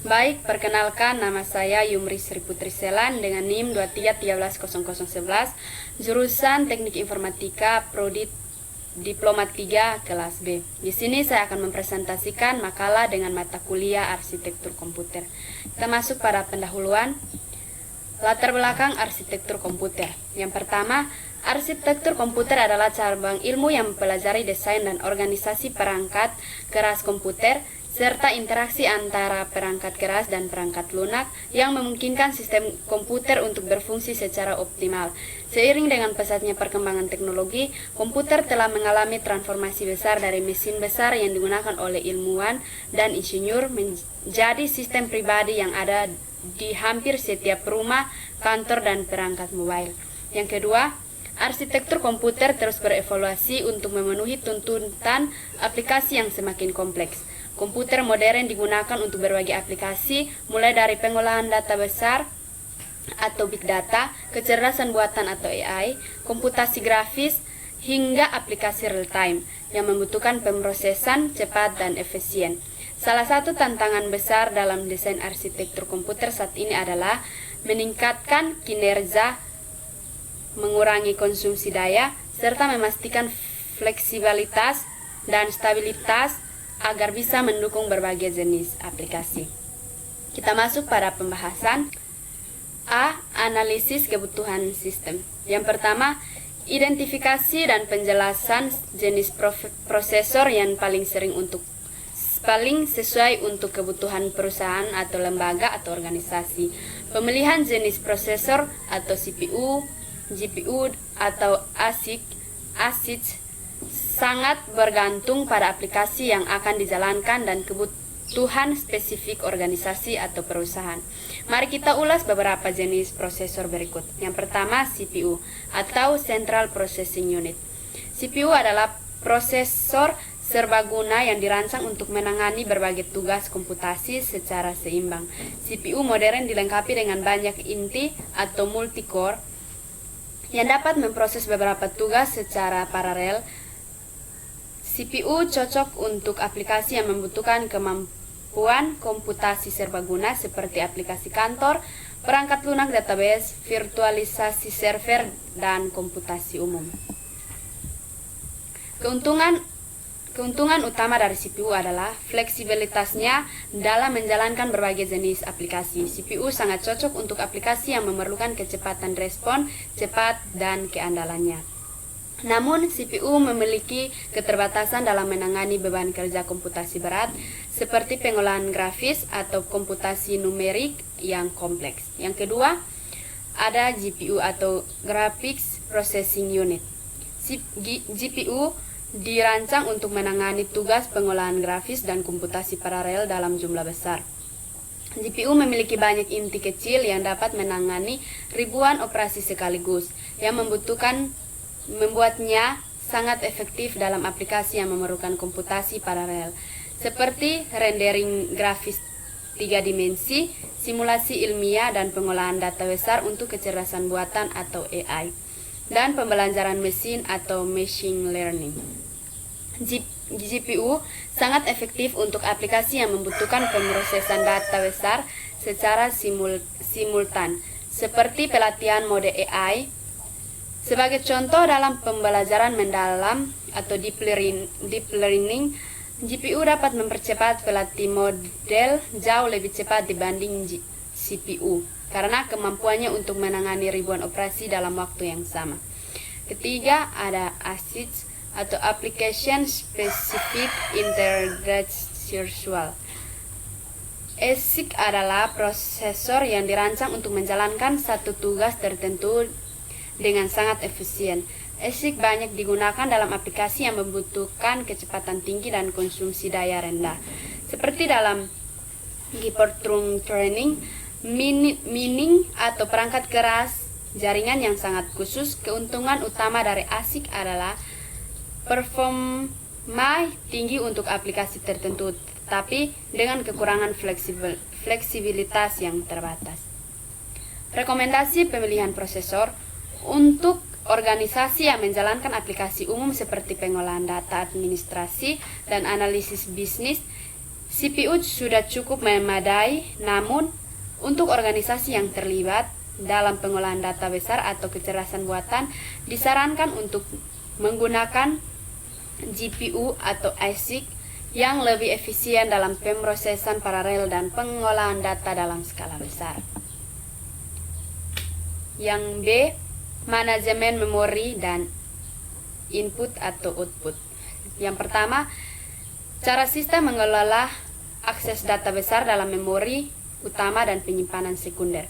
Baik, perkenalkan nama saya Yumri Sri Putri Selan dengan NIM 23130011, jurusan Teknik Informatika Prodi Diplomat 3 kelas B. Di sini saya akan mempresentasikan makalah dengan mata kuliah Arsitektur Komputer. Kita masuk pada pendahuluan. Latar belakang arsitektur komputer. Yang pertama, arsitektur komputer adalah cabang ilmu yang mempelajari desain dan organisasi perangkat keras komputer serta interaksi antara perangkat keras dan perangkat lunak yang memungkinkan sistem komputer untuk berfungsi secara optimal. Seiring dengan pesatnya perkembangan teknologi, komputer telah mengalami transformasi besar dari mesin besar yang digunakan oleh ilmuwan dan insinyur menjadi sistem pribadi yang ada di hampir setiap rumah, kantor, dan perangkat mobile. Yang kedua, arsitektur komputer terus berevolusi untuk memenuhi tuntutan aplikasi yang semakin kompleks. Komputer modern digunakan untuk berbagai aplikasi, mulai dari pengolahan data besar atau big data, kecerdasan buatan atau AI, komputasi grafis, hingga aplikasi real time yang membutuhkan pemrosesan cepat dan efisien. Salah satu tantangan besar dalam desain arsitektur komputer saat ini adalah meningkatkan kinerja, mengurangi konsumsi daya, serta memastikan fleksibilitas dan stabilitas agar bisa mendukung berbagai jenis aplikasi. Kita masuk pada pembahasan. A. Analisis kebutuhan sistem. Yang pertama, identifikasi dan penjelasan jenis prosesor yang paling sesuai untuk kebutuhan perusahaan atau lembaga atau organisasi. Pemilihan jenis prosesor atau CPU, GPU atau ASIC sangat bergantung pada aplikasi yang akan dijalankan dan kebutuhan spesifik organisasi atau perusahaan. Mari kita ulas beberapa jenis prosesor berikut. Yang pertama, CPU atau Central Processing Unit. CPU adalah prosesor serbaguna yang dirancang untuk menangani berbagai tugas komputasi secara seimbang. CPU modern dilengkapi dengan banyak inti atau multi-core yang dapat memproses beberapa tugas secara paralel. CPU cocok untuk aplikasi yang membutuhkan kemampuan komputasi serbaguna seperti aplikasi kantor, perangkat lunak database, virtualisasi server, dan komputasi umum. Keuntungan utama dari CPU adalah fleksibilitasnya dalam menjalankan berbagai jenis aplikasi. CPU sangat cocok untuk aplikasi yang memerlukan kecepatan respon cepat dan keandalannya. Namun, CPU memiliki keterbatasan dalam menangani beban kerja komputasi berat, seperti pengolahan grafis atau komputasi numerik yang kompleks. Yang kedua, ada GPU atau Graphics Processing Unit. GPU dirancang untuk menangani tugas pengolahan grafis dan komputasi paralel dalam jumlah besar. GPU memiliki banyak inti kecil yang dapat menangani ribuan operasi sekaligus, yang membuatnya sangat efektif dalam aplikasi yang memerlukan komputasi paralel, seperti rendering grafis 3 dimensi, simulasi ilmiah, dan pengolahan data besar untuk kecerdasan buatan atau AI, dan pembelajaran mesin atau machine learning. GPU sangat efektif untuk aplikasi yang membutuhkan pemrosesan data besar secara simultan, seperti pelatihan mode AI. Sebagai contoh, dalam pembelajaran mendalam atau deep learning, GPU dapat mempercepat pelatih model jauh lebih cepat dibanding CPU, karena kemampuannya untuk menangani ribuan operasi dalam waktu yang sama. Ketiga, ada ASIC atau Application Specific Intelligence. ASIC adalah prosesor yang dirancang untuk menjalankan satu tugas tertentu dengan sangat efisien. ASIC banyak digunakan dalam aplikasi yang membutuhkan kecepatan tinggi dan konsumsi daya rendah, seperti dalam hyperthread training, mining, atau perangkat keras jaringan yang sangat khusus. Keuntungan utama dari ASIC adalah performa tinggi untuk aplikasi tertentu, tapi dengan kekurangan fleksibilitas yang terbatas. Rekomendasi pemilihan prosesor. Untuk organisasi yang menjalankan aplikasi umum seperti pengolahan data, administrasi, dan analisis bisnis, CPU sudah cukup memadai, namun untuk organisasi yang terlibat dalam pengolahan data besar atau kecerdasan buatan, disarankan untuk menggunakan GPU atau ASIC yang lebih efisien dalam pemrosesan paralel dan pengolahan data dalam skala besar. Yang B, manajemen memori dan input atau output. Yang pertama, cara sistem mengelola akses data besar dalam memori utama dan penyimpanan sekunder.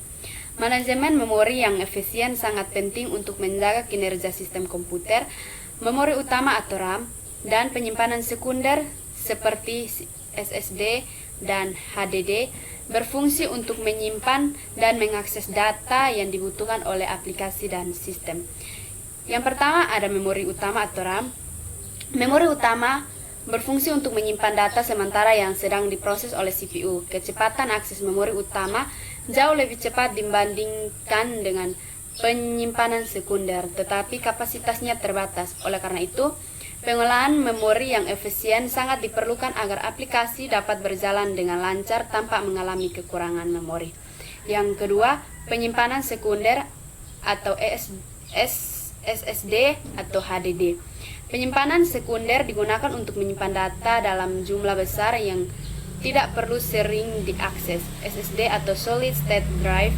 Manajemen memori yang efisien sangat penting untuk menjaga kinerja sistem komputer. Memori utama atau RAM dan penyimpanan sekunder seperti SSD dan HDD berfungsi untuk menyimpan dan mengakses data yang dibutuhkan oleh aplikasi dan sistem. Yang pertama ada memori utama atau RAM. Memori utama berfungsi untuk menyimpan data sementara yang sedang diproses oleh CPU. Kecepatan akses memori utama jauh lebih cepat dibandingkan dengan penyimpanan sekunder, tetapi kapasitasnya terbatas. Oleh karena itu, pengolahan memori yang efisien sangat diperlukan agar aplikasi dapat berjalan dengan lancar tanpa mengalami kekurangan memori. Yang kedua, penyimpanan sekunder atau SSD atau HDD. Penyimpanan sekunder digunakan untuk menyimpan data dalam jumlah besar yang tidak perlu sering diakses. SSD atau Solid State Drive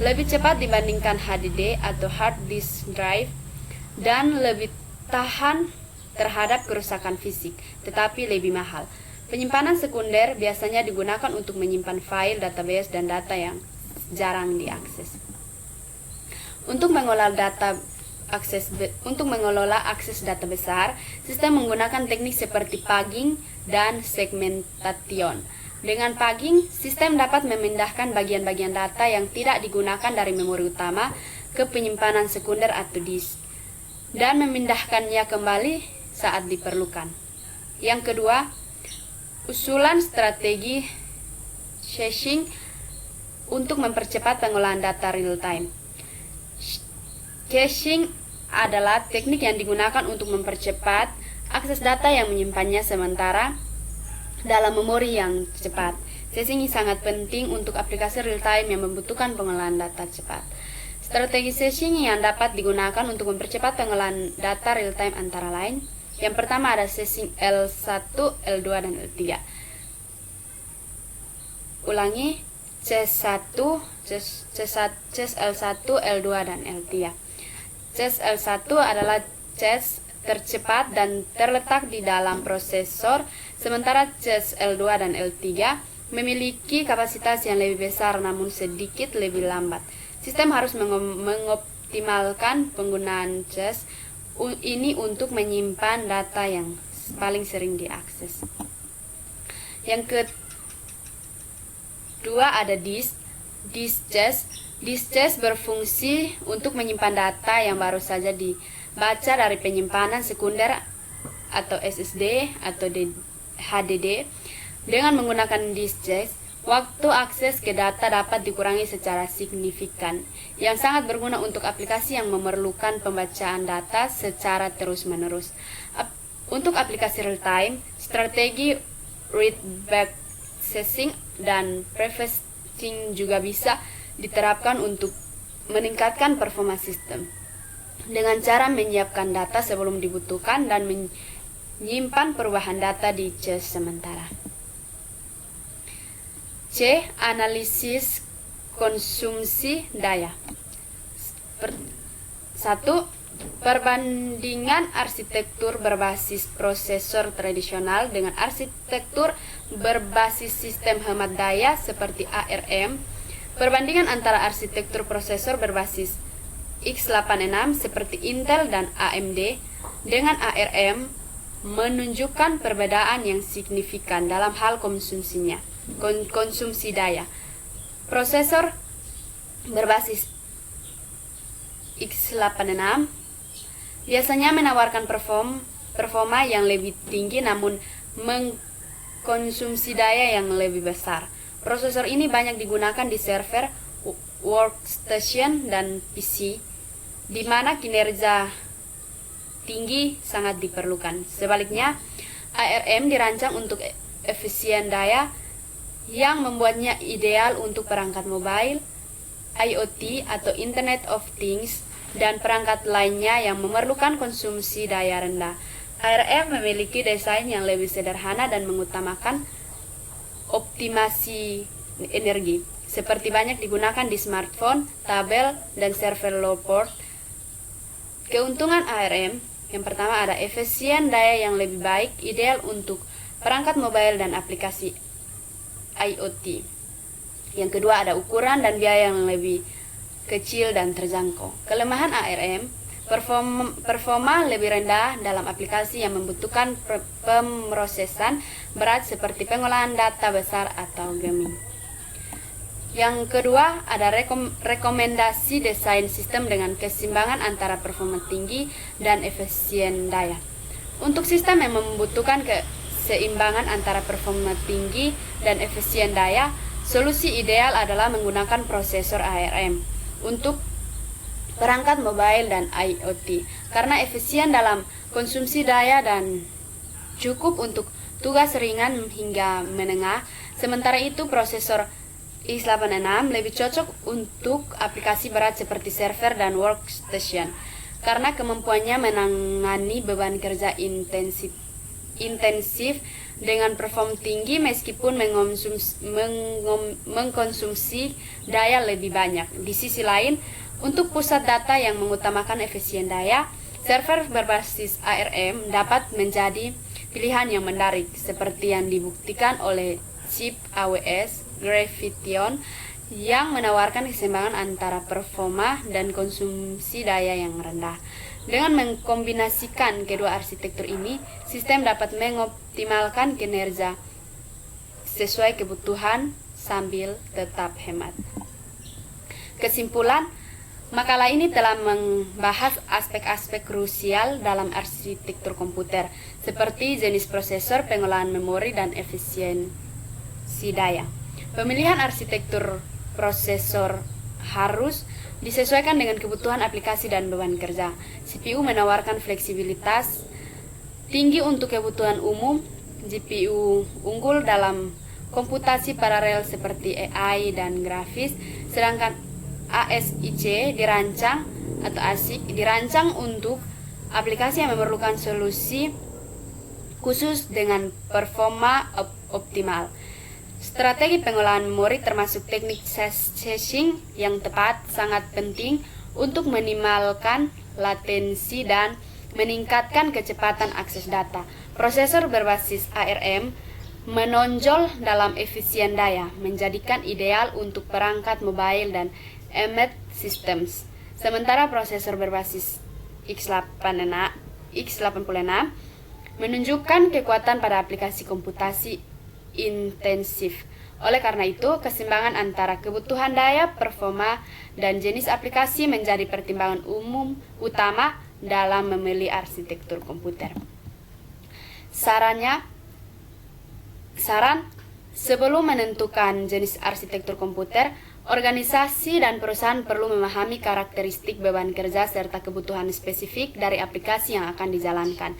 lebih cepat dibandingkan HDD atau Hard Disk Drive dan lebih tahan terhadap kerusakan fisik, tetapi lebih mahal. Penyimpanan sekunder biasanya digunakan untuk menyimpan file, database, dan data yang jarang diakses. Untuk mengelola akses data besar, sistem menggunakan teknik seperti paging dan segmentation. Dengan paging, sistem dapat memindahkan bagian-bagian data yang tidak digunakan dari memori utama ke penyimpanan sekunder atau disk dan memindahkannya kembali saat diperlukan. Yang kedua, usulan strategi caching untuk mempercepat pengolahan data real time. Caching adalah teknik yang digunakan untuk mempercepat akses data yang menyimpannya sementara dalam memori yang cepat. Caching ini sangat penting untuk aplikasi real time yang membutuhkan pengolahan data cepat. Strategi caching yang dapat digunakan untuk mempercepat pengolahan data real time antara lain. Yang pertama ada caching L1, L2, dan L3. Ulangi, C1, L1, L2, dan L3. Cache L1 adalah cache tercepat dan terletak di dalam prosesor, sementara cache L2 dan L3 memiliki kapasitas yang lebih besar namun sedikit lebih lambat. Sistem harus mengoptimalkan penggunaan cache ini untuk menyimpan data yang paling sering diakses. Yang kedua ada disk cache. Disk cache berfungsi untuk menyimpan data yang baru saja dibaca dari penyimpanan sekunder atau SSD atau HDD. Dengan menggunakan disk cache, waktu akses ke data dapat dikurangi secara signifikan, yang sangat berguna untuk aplikasi yang memerlukan pembacaan data secara terus-menerus. Untuk aplikasi real-time, strategi read-back caching dan prefetching juga bisa diterapkan untuk meningkatkan performa sistem dengan cara menyiapkan data sebelum dibutuhkan dan menyimpan perubahan data di cache sementara. C. Analisis konsumsi daya. 1. Perbandingan arsitektur berbasis prosesor tradisional dengan arsitektur berbasis sistem hemat daya seperti ARM. Perbandingan antara arsitektur prosesor berbasis x86 seperti Intel dan AMD dengan ARM menunjukkan perbedaan yang signifikan dalam hal konsumsi daya. Prosesor berbasis x86 biasanya menawarkan performa yang lebih tinggi namun mengkonsumsi daya yang lebih besar. Prosesor ini banyak digunakan di server, workstation, dan PC, di mana kinerja tinggi sangat diperlukan. Sebaliknya, ARM dirancang untuk efisien daya yang membuatnya ideal untuk perangkat mobile, IoT atau Internet of Things, dan perangkat lainnya yang memerlukan konsumsi daya rendah. ARM memiliki desain yang lebih sederhana dan mengutamakan optimasi energi, seperti banyak digunakan di smartphone, tabel, dan server low port. Keuntungan ARM, yang pertama ada efisien daya yang lebih baik, ideal untuk perangkat mobile dan aplikasi IoT. Yang kedua ada ukuran dan biaya yang lebih kecil dan terjangkau. Kelemahan ARM, performa lebih rendah dalam aplikasi yang membutuhkan pemrosesan berat seperti pengolahan data besar atau gaming. Yang kedua ada rekomendasi desain sistem dengan keseimbangan antara performa tinggi dan efisien daya. Untuk sistem yang membutuhkan keseimbangan antara performa tinggi dan efisien daya, solusi ideal adalah menggunakan prosesor ARM untuk perangkat mobile dan IoT karena efisien dalam konsumsi daya dan cukup untuk tugas ringan hingga menengah. Sementara itu prosesor x86 lebih cocok untuk aplikasi berat seperti server dan workstation karena kemampuannya menangani beban kerja intensif dengan perform tinggi meskipun mengkonsumsi daya lebih banyak. Di sisi lain, untuk pusat data yang mengutamakan efisien daya, server berbasis ARM dapat menjadi pilihan yang menarik, seperti yang dibuktikan oleh chip AWS Graviton yang menawarkan keseimbangan antara performa dan konsumsi daya yang rendah. Dengan mengkombinasikan kedua arsitektur ini, sistem dapat mengoptimalkan kinerja sesuai kebutuhan sambil tetap hemat. Kesimpulan, makalah ini telah membahas aspek-aspek krusial dalam arsitektur komputer, seperti jenis prosesor, pengolahan memori, dan efisiensi daya. Pemilihan arsitektur prosesor harus disesuaikan dengan kebutuhan aplikasi dan beban kerja. CPU menawarkan fleksibilitas tinggi untuk kebutuhan umum, GPU unggul dalam komputasi paralel seperti AI dan grafis, sedangkan ASIC dirancang untuk aplikasi yang memerlukan solusi khusus dengan performa optimal. Strategi pengolahan memori termasuk teknik caching yang tepat sangat penting untuk meminimalkan latensi dan meningkatkan kecepatan akses data. Prosesor berbasis ARM menonjol dalam efisien daya, menjadikan ideal untuk perangkat mobile dan embedded systems. Sementara prosesor berbasis x86 menunjukkan kekuatan pada aplikasi komputasi intensif. Oleh karena itu, keseimbangan antara kebutuhan daya, performa, dan jenis aplikasi menjadi pertimbangan utama dalam memilih arsitektur komputer. Saran, sebelum menentukan jenis arsitektur komputer, organisasi dan perusahaan perlu memahami karakteristik beban kerja serta kebutuhan spesifik dari aplikasi yang akan dijalankan.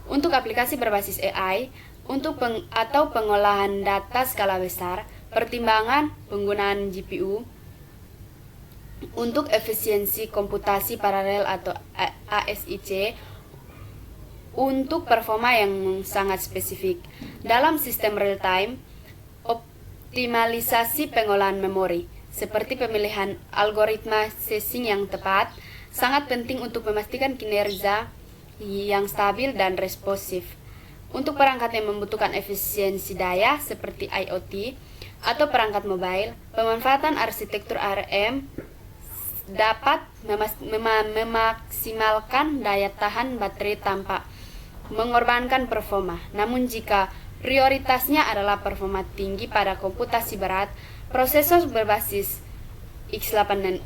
Untuk aplikasi berbasis AI, atau pengolahan data skala besar, pertimbangan penggunaan GPU untuk efisiensi komputasi paralel atau ASIC untuk performa yang sangat spesifik. Dalam sistem real time, optimalisasi pengolahan memori seperti pemilihan algoritma caching yang tepat sangat penting untuk memastikan kinerja yang stabil dan responsif. Untuk perangkat yang membutuhkan efisiensi daya seperti IoT atau perangkat mobile, pemanfaatan arsitektur ARM dapat memaksimalkan daya tahan baterai tanpa mengorbankan performa. Namun jika prioritasnya adalah performa tinggi pada komputasi berat, prosesor berbasis x86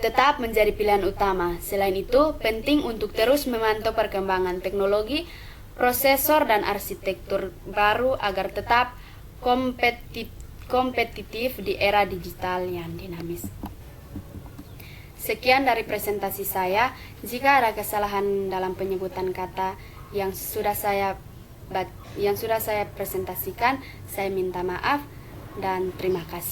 tetap menjadi pilihan utama. Selain itu, penting untuk terus memantau perkembangan teknologi, prosesor, dan arsitektur baru agar tetap kompetitif di era digital yang dinamis. Sekian dari presentasi saya. Jika ada kesalahan dalam penyebutan kata yang sudah saya yang sudah saya presentasikan. Saya minta maaf dan terima kasih.